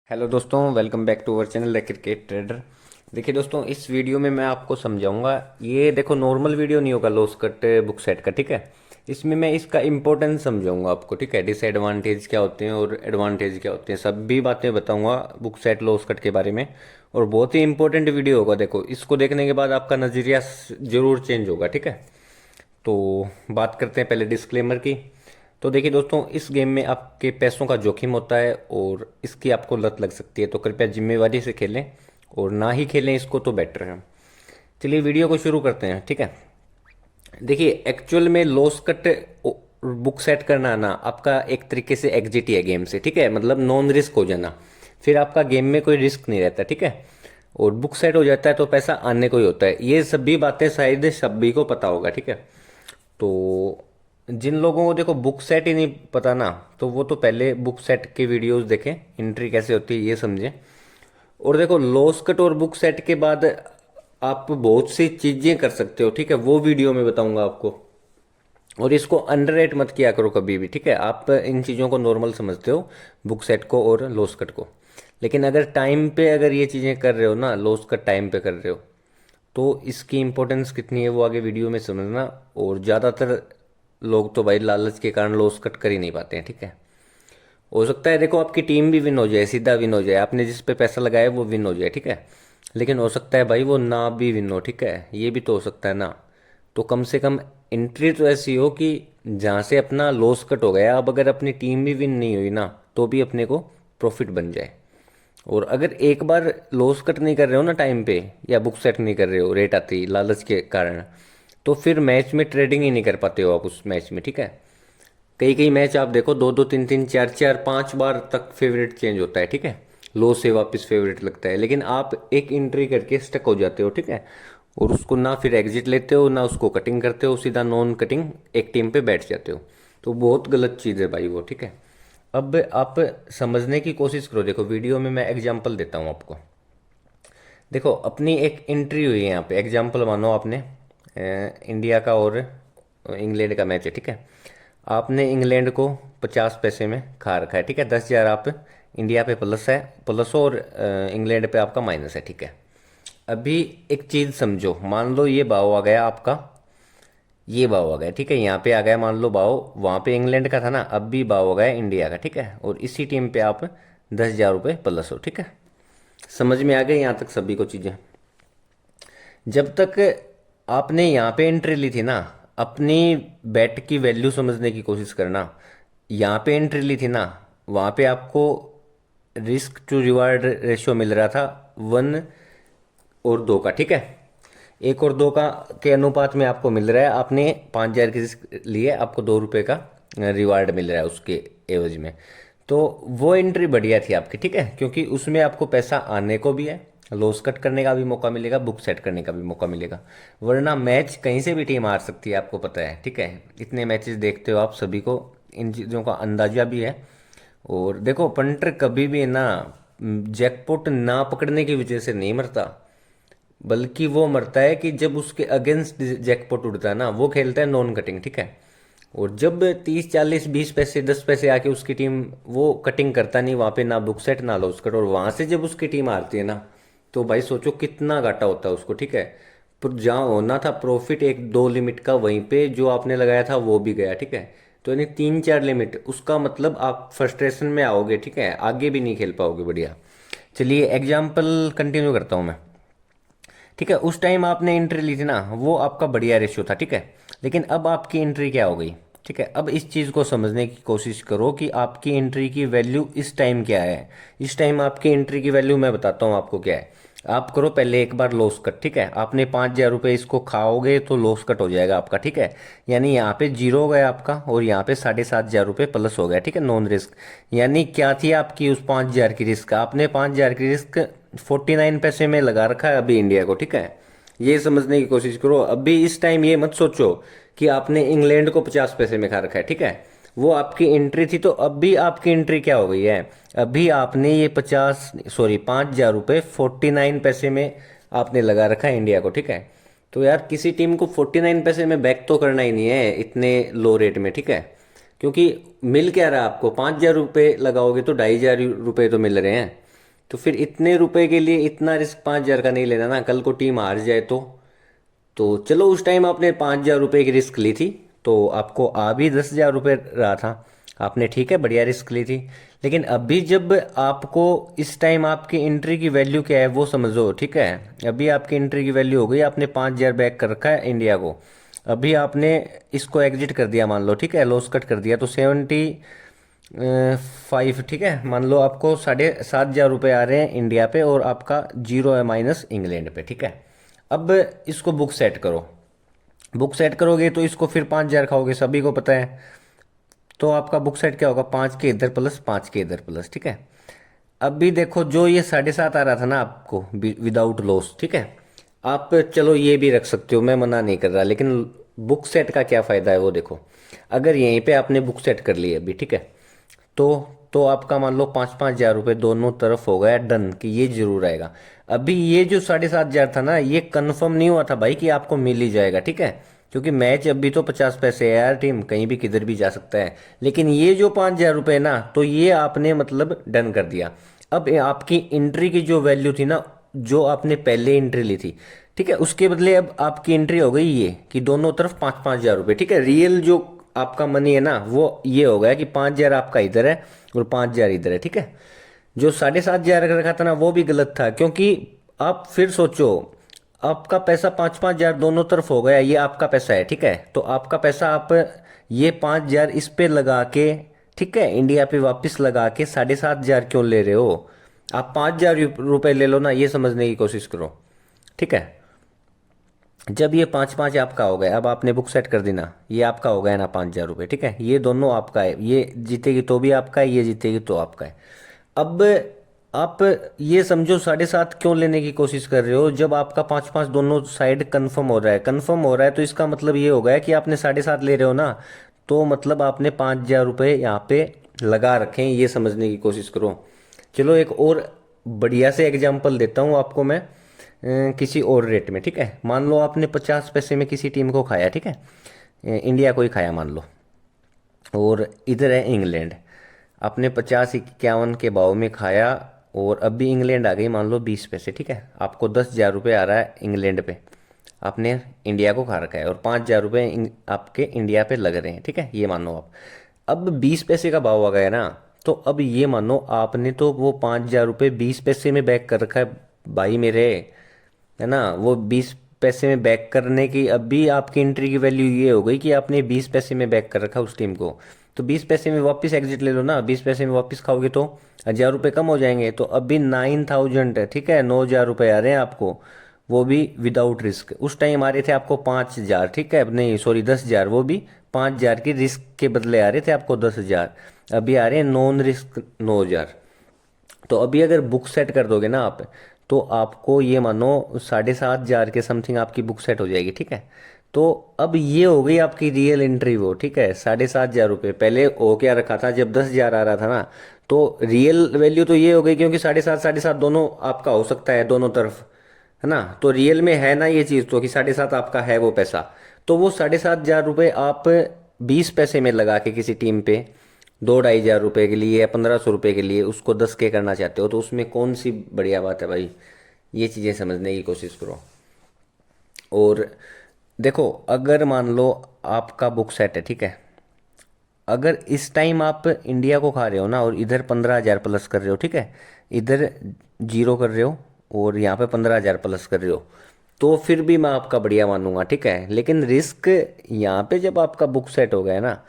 Hello दोस्तों, welcome back to our channel the cricket trader. देखिए दोस्तों, इस वीडियो में मैं आपको समझाऊंगा। ये देखो, नॉर्मल वीडियो नहीं होगा लॉस कट बुक सेट का, ठीक है। इसमें मैं इसका इम्पोर्टेंस समझाऊंगा आपको, ठीक है। डिसएडवांटेज क्या होते हैं और एडवांटेज क्या होते हैं, सभी बातें बताऊंगा बुक सेट लॉस कट के बारे में। और बहुत ही इंपॉर्टेंट वीडियो होगा। देखो, इसको देखने के बाद आपका नज़रिया जरूर चेंज होगा, ठीक है। तो बात करते हैं पहले डिस्क्लेमर की। तो देखिए दोस्तों, इस गेम में आपके पैसों का जोखिम होता है और इसकी आपको लत लग सकती है, तो कृपया जिम्मेवारी से खेलें और ना ही खेलें इसको तो बेटर है। चलिए वीडियो को शुरू करते हैं, ठीक है। देखिए, एक्चुअल में लॉस कट बुक सेट करना ना आपका एक तरीके से एग्जिट ही है गेम से, ठीक है। मतलब नॉन रिस्क हो जाना, फिर आपका गेम में कोई रिस्क नहीं रहता, ठीक है। और बुक सेट हो जाता है तो पैसा आने को ही होता है। ये सभी बातें शायद सभी को पता होगा, ठीक है। तो जिन लोगों को देखो बुक सेट ही नहीं पता ना, तो वो तो पहले बुक सेट के वीडियोस देखें, एंट्री कैसे होती है ये समझें। और देखो, लॉस कट और बुक सेट के बाद आप बहुत सी चीजें कर सकते हो, ठीक है। वो वीडियो में बताऊंगा आपको। और इसको अंडररेट मत किया करो कभी भी, ठीक है। आप इन चीज़ों को नॉर्मल समझते हो, बुक सेट को और लॉस कट को। लेकिन अगर टाइम पे अगर ये चीज़ें कर रहे हो ना, लॉस कट टाइम पे कर रहे हो, तो इसकी इंपॉर्टेंस कितनी है वो आगे वीडियो में समझना। और ज़्यादातर लोग तो भाई लालच के कारण लॉस कट कर ही नहीं पाते हैं, ठीक है। हो सकता है देखो आपकी टीम भी विन हो जाए, सीधा विन हो जाए, आपने जिस पे पैसा लगाया वो विन हो जाए, ठीक है। लेकिन हो सकता है भाई वो ना भी विन हो, ठीक है। ये भी तो हो सकता है ना। तो कम से कम एंट्री तो ऐसी हो कि जहाँ से अपना लॉस कट हो गया, अब अगर अपनी टीम भी विन नहीं हुई ना, तो भी अपने को प्रॉफिट बन जाए। और अगर एक बार लॉस कट नहीं कर रहे हो ना टाइम पे, या बुक सेट नहीं कर रहे हो रेट आती लालच के कारण, तो फिर मैच में ट्रेडिंग ही नहीं कर पाते हो आप उस मैच में, ठीक है। कई कई मैच आप देखो, दो दो तीन तीन चार चार पांच बार तक फेवरेट चेंज होता है, ठीक है। लो से वापस फेवरेट लगता है, लेकिन आप एक एंट्री करके स्टक हो जाते हो, ठीक है। और उसको ना फिर एग्जिट लेते हो ना उसको कटिंग करते हो, सीधा नॉन कटिंग एक टीम पे बैठ जाते हो। तो बहुत गलत चीज़ है भाई वो, ठीक है। अब आप समझने की कोशिश करो। देखो, वीडियो में मैं एग्जांपल देता हूँ आपको। देखो, अपनी एक एंट्री हुई है यहाँ पे। एग्जांपल मानो आपने इंडिया का और इंग्लैंड का मैच है, ठीक है। आपने इंग्लैंड को 50 पैसे में खा रखा है, ठीक है। 10,000 आप इंडिया पे प्लस है, प्लस, और इंग्लैंड पे आपका माइनस है, ठीक है। अभी एक चीज़ समझो, मान लो ये भाव आ गया आपका, ये भाव आ गया, ठीक है। यहाँ पे आ गया मान लो भाव, वहाँ पे इंग्लैंड का था ना, अब भी भाव आ गया इंडिया का, ठीक है। और इसी टीम पे आप 10,000 रुपये प्लस हो, ठीक है। समझ में आ गई यहाँ तक सभी को चीज़ें। जब तक आपने यहाँ पे एंट्री ली थी ना, अपनी बेट की वैल्यू समझने की कोशिश करना। यहाँ पे एंट्री ली थी ना, वहाँ पे आपको रिस्क टू रिवार्ड रेशियो मिल रहा था 1 और 2 का, ठीक है। 1 और 2 का के अनुपात में आपको मिल रहा है। आपने 5,000 की रिस्क लिए, आपको 2 रुपये का रिवार्ड मिल रहा है उसके एवज में। तो वो एंट्री बढ़िया थी आपकी, ठीक है, क्योंकि उसमें आपको पैसा आने को भी है, लॉस कट करने का भी मौका मिलेगा, बुक सेट करने का भी मौका मिलेगा। वरना मैच कहीं से भी टीम हार सकती है, आपको पता है, ठीक है। इतने मैचेस देखते हो आप, सभी को इन चीज़ों का अंदाजा भी है। और देखो, पंटर कभी भी ना जैकपॉट ना पकड़ने की वजह से नहीं मरता, बल्कि वो मरता है कि जब उसके अगेंस्ट जैकपॉट उड़ता है ना, वो खेलता है नॉन कटिंग, ठीक है। और जब 30 40 20 पैसे 10 पैसे आके उसकी टीम, वो कटिंग करता नहीं वहाँ पे, ना बुक सेट ना लॉस कट, और वहाँ से जब उसकी टीम हारती है ना, तो भाई सोचो कितना घाटा होता है उसको, ठीक है। पर जहाँ होना था प्रॉफिट 1 2 लिमिट का, वहीं पे जो आपने लगाया था वो भी गया, ठीक है। तो यानी 3 4 लिमिट, उसका मतलब आप फ्रस्ट्रेशन में आओगे, ठीक है, आगे भी नहीं खेल पाओगे बढ़िया। चलिए एग्जाम्पल कंटिन्यू करता हूँ मैं, ठीक है। उस टाइम आपने एंट्री ली थी ना, वो आपका बढ़िया रेशियो था, ठीक है। लेकिन अब आपकी एंट्री क्या हो गई, ठीक है। अब इस चीज़ को समझने की कोशिश करो कि आपकी एंट्री की वैल्यू इस टाइम क्या है। इस टाइम आपकी एंट्री की वैल्यू मैं बताता हूँ आपको क्या है। आप करो पहले एक बार लॉस कट, ठीक है। आपने 5,000 रुपये इसको खाओगे तो लॉस कट हो जाएगा आपका, ठीक है। यानी यहाँ पे जीरो हो गया आपका, और यहाँ पे 7,500 रुपये प्लस हो गया, ठीक है, नॉन रिस्क। यानी क्या थी आपकी उस 5,000 की रिस्क, आपने 5,000 की रिस्क 49 पैसे में लगा रखा है अभी इंडिया को, ठीक है। ये समझने की कोशिश करो। अभी इस टाइम ये मत सोचो कि आपने इंग्लैंड को 50 पैसे में खा रखा है, ठीक है। वो आपकी एंट्री थी, तो अभी आपकी एंट्री क्या हो गई है। अभी आपने ये 5,000 रुपये 49 पैसे में आपने लगा रखा है इंडिया को, ठीक है। तो यार किसी टीम को 49 पैसे में बैक तो करना ही नहीं है इतने लो रेट में, ठीक है। क्योंकि मिल क्या रहा है आपको, 5,000 रुपये लगाओगे तो 2,500 रुपये तो मिल रहे हैं। तो फिर इतने रुपए के लिए इतना रिस्क 5,000 का नहीं लेना ना, कल को टीम हार जाए तो चलो उस टाइम आपने 5,000 रुपये की रिस्क ली थी, तो आपको आ भी 10,000 रुपये रहा था, आपने ठीक है बढ़िया रिस्क ली थी। लेकिन अभी जब आपको इस टाइम आपकी एंट्री की वैल्यू क्या है वो समझो, ठीक है। अभी आपकी एंट्री की वैल्यू हो गई, आपने 5,000 बैक कर रखा है इंडिया को, अभी आपने इसको एग्जिट कर दिया मान लो, ठीक है, लॉस कट कर दिया, तो 75, ठीक है, मान लो आपको 7,500 रुपये आ रहे हैं इंडिया पे और आपका जीरो है माइनस इंग्लैंड पे, ठीक है। अब इसको बुक सेट करो, बुक सेट करोगे तो इसको फिर 5,000 खाओगे, सभी को पता है। तो आपका बुक सेट क्या होगा, 5 के इधर प्लस 5 के इधर प्लस, ठीक है। अब भी देखो जो ये 7.5 आ रहा था ना आपको विदाउट लॉस, ठीक है, आप चलो ये भी रख सकते हो, मैं मना नहीं कर रहा, लेकिन बुक सेट का क्या फ़ायदा है वो देखो। अगर यहीं पे आपने बुक सेट कर ली अभी, ठीक है, तो तो आपका मान लो 5,500 रुपये दोनों तरफ हो गया डन कि ये जरूर आएगा। अभी ये जो 7,500 था ना, ये कंफर्म नहीं हुआ था भाई कि आपको मिल ही जाएगा, ठीक है, क्योंकि मैच अभी तो 50 पैसे है यार, टीम कहीं भी किधर भी जा सकता है। लेकिन ये जो 5,000 रुपये ना, तो ये आपने मतलब डन कर दिया। अब आपकी एंट्री की जो वैल्यू थी ना, जो आपने पहले एंट्री ली थी, ठीक है, उसके बदले अब आपकी एंट्री हो गई ये कि दोनों तरफ 5,500 रुपये, ठीक है। रियल जो आपका मनी है ना वो ये हो गया कि 5,000 आपका इधर है और 5,000 इधर है, ठीक है। जो 7,500 रखा था ना वो भी गलत था, क्योंकि आप फिर सोचो, आपका पैसा 5,500 दोनों तरफ हो गया, ये आपका पैसा है, ठीक है, तो आपका पैसा आप ये 5,000 इस पे लगा के, ठीक है, इंडिया पे वापस लगा के 7,500 क्यों ले रहे हो। आप 5,000 रुपये ले लो ना, ये समझने की कोशिश करो, ठीक है। जब ये 5-5 आपका हो गया, अब आपने बुक सेट कर दी ना, ये आपका हो गया ना 5,000 रुपये, ठीक है, ये दोनों आपका है, ये जीतेगी तो भी आपका है, ये जीतेगी तो आपका है। अब आप ये समझो 7.5 क्यों लेने की कोशिश कर रहे हो, जब आपका 5-5 दोनों साइड कंफर्म हो रहा है, कंफर्म हो रहा है, तो इसका मतलब ये हो गया कि आपने 7.5 ले रहे हो ना, तो मतलब आपने 5,000 रुपये यहाँ पे लगा रखे हैं, ये समझने की कोशिश करो। चलो एक और बढ़िया से एग्जांपल देता हूँ आपको मैं, किसी और रेट में, ठीक है। मान लो आपने 50 पैसे में किसी टीम को खाया, ठीक है, इंडिया को ही खाया मान लो, और इधर है इंग्लैंड, आपने 50-51 के भाव में खाया, और अभी इंग्लैंड आ गई मान लो 20 पैसे, ठीक है, आपको 10,000 रुपये आ रहा है इंग्लैंड पे, आपने इंडिया को खा रखा है, और 5,000 रुपये आपके इंडिया पे लग रहे हैं, ठीक है, ये मानो आप। अब 20 पैसे का भाव आ गया ना, तो अब ये मानो आपने तो वो 5,000 रुपये 20 पैसे में बैक कर रखा है भाई मेरे, है ना, वो 20 पैसे में बैक करने की अभी आपकी एंट्री की वैल्यू ये हो गई कि आपने 20 पैसे में बैक कर रखा उस टीम को, तो 20 पैसे में वापस एग्जिट ले लो ना, 20 पैसे में वापस खाओगे तो 1,000 रुपये कम हो जाएंगे, तो अभी 9,000 है, ठीक है, 9,000 रुपये आ रहे हैं आपको, वो भी विदाउट रिस्क। उस टाइम आ रहे थे आपको 5,000, ठीक है, नहीं सॉरी 10,000, वो भी 5,000 की रिस्क के बदले आ रहे थे आपको 10,000, अभी आ रहे हैं नॉन रिस्क 9,000। तो अभी अगर बुक सेट कर दोगे ना आप, तो आपको ये मानो 7,500 के समथिंग आपकी बुक सेट हो जाएगी, ठीक है। तो अब ये हो गई आपकी रियल एंट्री वो, ठीक है, 7,500 रुपये पहले हो क्या रखा था जब 10,000 आ रहा था ना, तो रियल वैल्यू तो ये हो गई, क्योंकि 7,500 दोनों आपका हो सकता है दोनों तरफ, है ना, तो रियल में है ना ये चीज़ तो कि 7,500 आपका है वो पैसा, तो वो 7,500 रुपये आप 20 पैसे में लगा के किसी टीम पे 2-2,500 रुपये के लिए या 1,500 रुपये के लिए उसको 10 के करना चाहते हो, तो उसमें कौन सी बढ़िया बात है भाई, ये चीज़ें समझने की कोशिश करो। और देखो अगर मान लो आपका बुक सेट है, ठीक है, अगर इस टाइम आप इंडिया को खा रहे हो ना और इधर 15,000 प्लस कर रहे हो, ठीक है, इधर जीरो कर रहे हो और यहाँ पे 15,000 प्लस कर रहे हो, तो फिर भी मैं आपका बढ़िया मानूंगा, ठीक है। लेकिन रिस्क यहाँ पे जब आपका बुक सेट हो गया ना,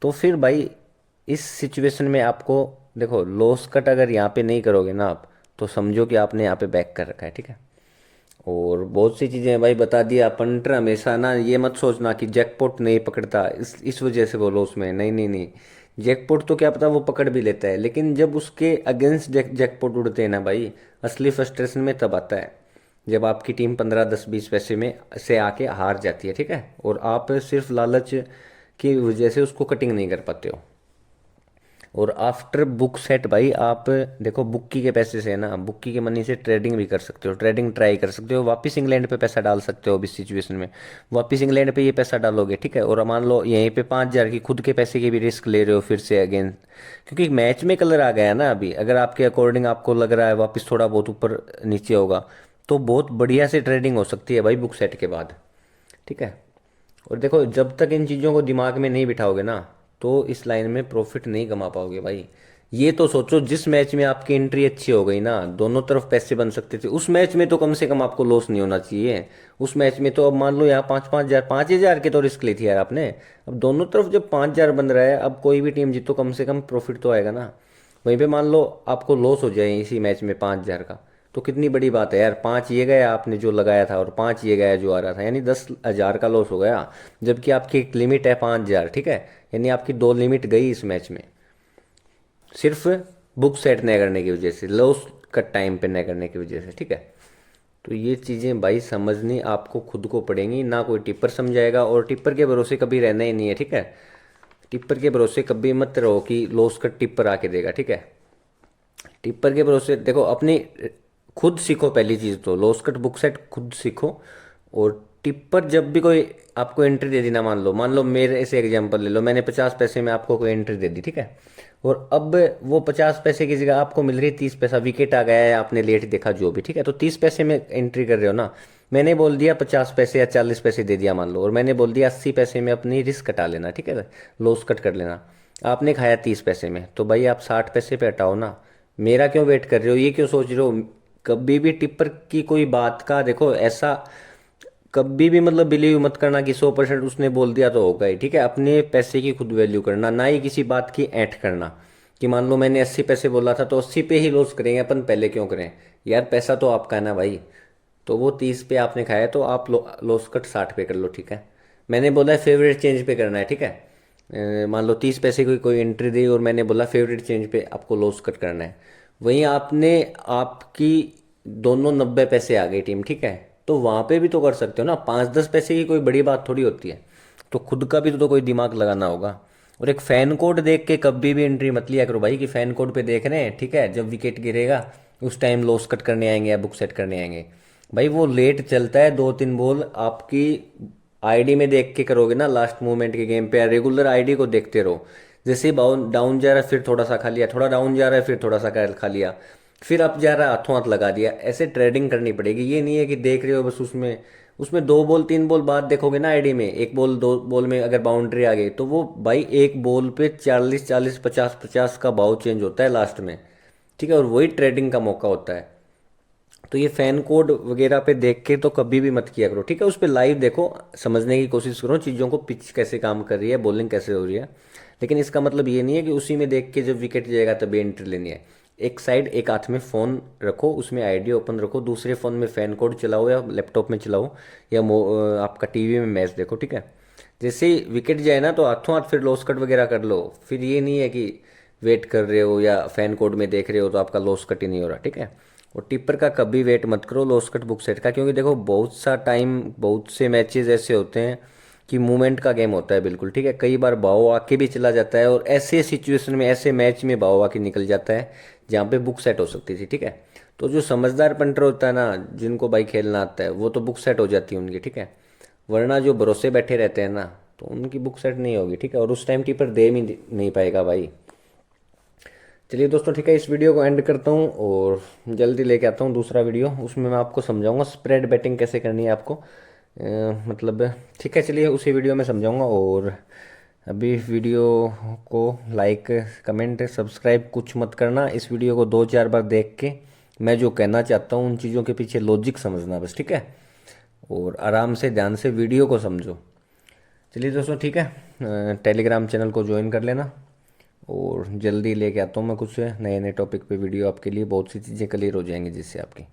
तो फिर भाई इस सिचुएशन में आपको देखो लॉस कट अगर यहाँ पे नहीं करोगे ना आप, तो समझो कि आपने यहाँ पे बैक कर रखा है, ठीक है। और बहुत सी चीज़ें भाई बता दिया, पंटर हमेशा ना ये मत सोचना कि जैकपॉट नहीं पकड़ता इस वजह से वो लॉस में, नहीं नहीं नहीं, जैकपॉट तो क्या पता वो पकड़ भी लेता है, लेकिन जब उसके अगेंस्ट जैकपॉट उड़ते हैं ना भाई, असली फ्रस्ट्रेशन में तब आता है जब आपकी टीम 15-10-20 पैसे में से आके हार जाती है, ठीक है, और आप सिर्फ लालच की वजह से उसको कटिंग नहीं कर पाते हो। और आफ्टर बुक सेट भाई आप देखो, बुक्की के पैसे से है ना, बुक्की के मनी से ट्रेडिंग भी कर सकते हो, ट्रेडिंग ट्राई कर सकते हो, वापस इंग्लैंड पे पैसा डाल सकते हो। अभी सिचुएशन में वापस इंग्लैंड पे ये पैसा डालोगे, ठीक है, और मान लो यहीं पे 5,000 की खुद के पैसे की भी रिस्क ले रहे हो फिर से अगेन, क्योंकि मैच में कलर आ गया ना अभी। अगर आपके अकॉर्डिंग आपको लग रहा है वापस थोड़ा बहुत ऊपर नीचे होगा, तो बहुत बढ़िया से ट्रेडिंग हो सकती है भाई बुक सेट के बाद, ठीक है। और देखो, जब तक इन चीज़ों को दिमाग में नहीं बिठाओगे ना, तो इस लाइन में प्रॉफिट नहीं कमा पाओगे भाई। ये तो सोचो, जिस मैच में आपकी एंट्री अच्छी हो गई ना, दोनों तरफ पैसे बन सकते थे, उस मैच में तो कम से कम आपको लॉस नहीं होना चाहिए। उस मैच में तो अब मान लो यहाँ 5-5 हज़ार, 5,000 के तो रिस्क ली थी यार आपने। अब दोनों तरफ जब 5,000 बन रहा है, अब कोई भी टीम जीतो, कम से कम प्रॉफिट तो आएगा ना। वहीं पे मान लो आपको लॉस हो जाए इसी मैच में 5,000 का, तो कितनी बड़ी बात है यार। 5 ये गया आपने जो लगाया था, और 5 ये गया जो आ रहा था, यानी 10,000 का लॉस हो गया। जबकि आपकी एक लिमिट है 5,000, ठीक है, यानी आपकी 2 लिमिट गई इस मैच में, सिर्फ बुक सेट न करने की वजह से, लॉस का टाइम पे न करने की वजह से, ठीक है। तो ये चीज़ें भाई समझनी आपको खुद को पड़ेंगी, ना कोई टिप्पर समझाएगा, और टिप्पर के भरोसे कभी रहना ही नहीं है, ठीक है। टिप्पर के भरोसे कभी मत रहो कि लॉस का टिप्पर आके देगा, ठीक है। टिप्पर के भरोसे देखो, अपनी खुद सीखो पहली चीज़ तो, लॉस कट बुक सेट खुद सीखो। और टिप्पर जब भी कोई आपको एंट्री दे दी ना, मान लो मेरे ऐसे एग्जांपल ले लो, मैंने 50 पैसे में आपको कोई एंट्री दे दी, ठीक है, और अब वो 50 पैसे की जगह आपको मिल रही है 30 पैसा, विकेट आ गया है, आपने लेट देखा जो भी, ठीक है, तो 30 पैसे में एंट्री कर रहे हो ना। मैंने बोल दिया 50 पैसे या 40 पैसे दे दिया मान लो, और मैंने बोल दिया 80 पैसे में अपनी रिस्क कटा लेना, ठीक है, लॉस कट कर लेना। आपने खाया 30 पैसे में, तो भाई आप 60 पैसे पे हटाओ ना। मेरा क्यों वेट कर रहे हो, ये क्यों सोच रहे हो। कभी भी टिप्पर की कोई बात का देखो ऐसा, कभी भी मतलब बिलीव मत करना कि 100% उसने बोल दिया तो होगा ही, ठीक है। अपने पैसे की खुद वैल्यू करना, ना ही किसी बात की ऐंठ करना कि मान लो मैंने 80 पैसे बोला था तो 80 पे ही लॉस करेंगे अपन, पहले क्यों करें यार। पैसा तो आपका है ना भाई। तो वो 30 पे आपने खाया, तो आप लॉस कट 60 पे कर लो, ठीक है। मैंने बोला है फेवरेट चेंज पे करना है, ठीक है। मान लो 30 पैसे की कोई एंट्री दी, और मैंने बोला फेवरेट चेंज पे आपको लॉस कट करना है। वहीं आपने, आपकी दोनों 90 पैसे आ गई टीम, ठीक है, तो वहां पे भी तो कर सकते हो ना। 5-10 पैसे की कोई बड़ी बात थोड़ी होती है। तो खुद का भी तो कोई दिमाग लगाना होगा। और एक फैन कोड देख के कभी भी एंट्री मत लिया करो भाई, कि फैन कोड पे देख रहे हैं, ठीक है, जब विकेट गिरेगा उस टाइम लॉस कट करने आएंगे या बुक सेट करने आएंगे। भाई वो लेट चलता है, 2-3 बॉल आपकी आईडी में देख के करोगे ना, लास्ट मोमेंट के गेम पे, रेगुलर आईडी को देखते रहो। जैसे ही डाउन जा रहा है फिर थोड़ा सा खा लिया, थोड़ा डाउन जा रहा है फिर थोड़ा सा खा लिया, फिर अप जा रहा है हाथों हाथ लगा दिया। ऐसे ट्रेडिंग करनी पड़ेगी। ये नहीं है कि देख रहे हो बस, उसमें उसमें 2 बॉल 3 बॉल बाद देखोगे ना आईडी में, 1 बॉल 2 बॉल में अगर बाउंड्री आ गई, तो वो भाई एक बॉल पे 40-40 50-50 का भाव चेंज होता है लास्ट में, ठीक है, और वही ट्रेडिंग का मौका होता है। तो ये फैन कोड वगैरह पे देख के तो कभी भी मत किया करो, ठीक है। उस पर लाइव देखो, समझने की कोशिश करो चीज़ों को, पिच कैसे काम कर रही है, बॉलिंग कैसे हो रही है। लेकिन इसका मतलब ये नहीं है कि उसी में देख के जब विकेट जाएगा तभी एंट्री लेनी है। एक साइड, एक हाथ में फ़ोन रखो, उसमें आईडी ओपन रखो, दूसरे फ़ोन में फैन कोड चलाओ, या लैपटॉप में चलाओ, या आपका टीवी में मैच देखो, ठीक है। जैसे ही विकेट जाए ना, तो हाथों हाथ फिर लॉस कट वगैरह कर लो। फिर ये नहीं है कि वेट कर रहे हो या फैन कोड में देख रहे हो तो आपका लॉस कट ही नहीं हो रहा, ठीक है। और टिप्पर का कभी वेट मत करो लॉस कट बुक सेट का, क्योंकि देखो बहुत सा टाइम, बहुत से मैचेस ऐसे होते हैं कि मूवमेंट का गेम होता है बिल्कुल, ठीक है। कई बार भाव आके भी चला जाता है, और ऐसे सिचुएशन में, ऐसे मैच में भाव आके निकल जाता है जहाँ पे बुक सेट हो सकती थी, ठीक है। तो जो समझदार पंटर होता है ना, जिनको भाई खेलना आता है, वो तो बुक सेट हो जाती है उनकी, ठीक है। वरना जो भरोसे बैठे रहते हैं ना, तो उनकी बुक सेट नहीं होगी, ठीक है, और उस टाइम टिप्पर दे भी नहीं पाएगा भाई। चलिए दोस्तों, ठीक है, इस वीडियो को एंड करता हूँ, और जल्दी लेके आता हूँ दूसरा वीडियो। उसमें मैं आपको समझाऊंगा स्प्रेड बैटिंग कैसे करनी है आपको, मतलब, ठीक है। चलिए उसी वीडियो में समझाऊंगा। और अभी वीडियो को लाइक, कमेंट, सब्सक्राइब कुछ मत करना। इस वीडियो को 2-4 बार देख के मैं जो कहना चाहता हूँ उन चीज़ों के पीछे लॉजिक समझना बस, ठीक है, और आराम से ध्यान से वीडियो को समझो। चलिए दोस्तों, ठीक है, टेलीग्राम चैनल को ज्वाइन कर लेना, और जल्दी लेके आता हूँ मैं कुछ नए नए टॉपिक पे वीडियो आपके लिए। बहुत सी चीज़ें क्लियर हो जाएंगी जिससे आपकी।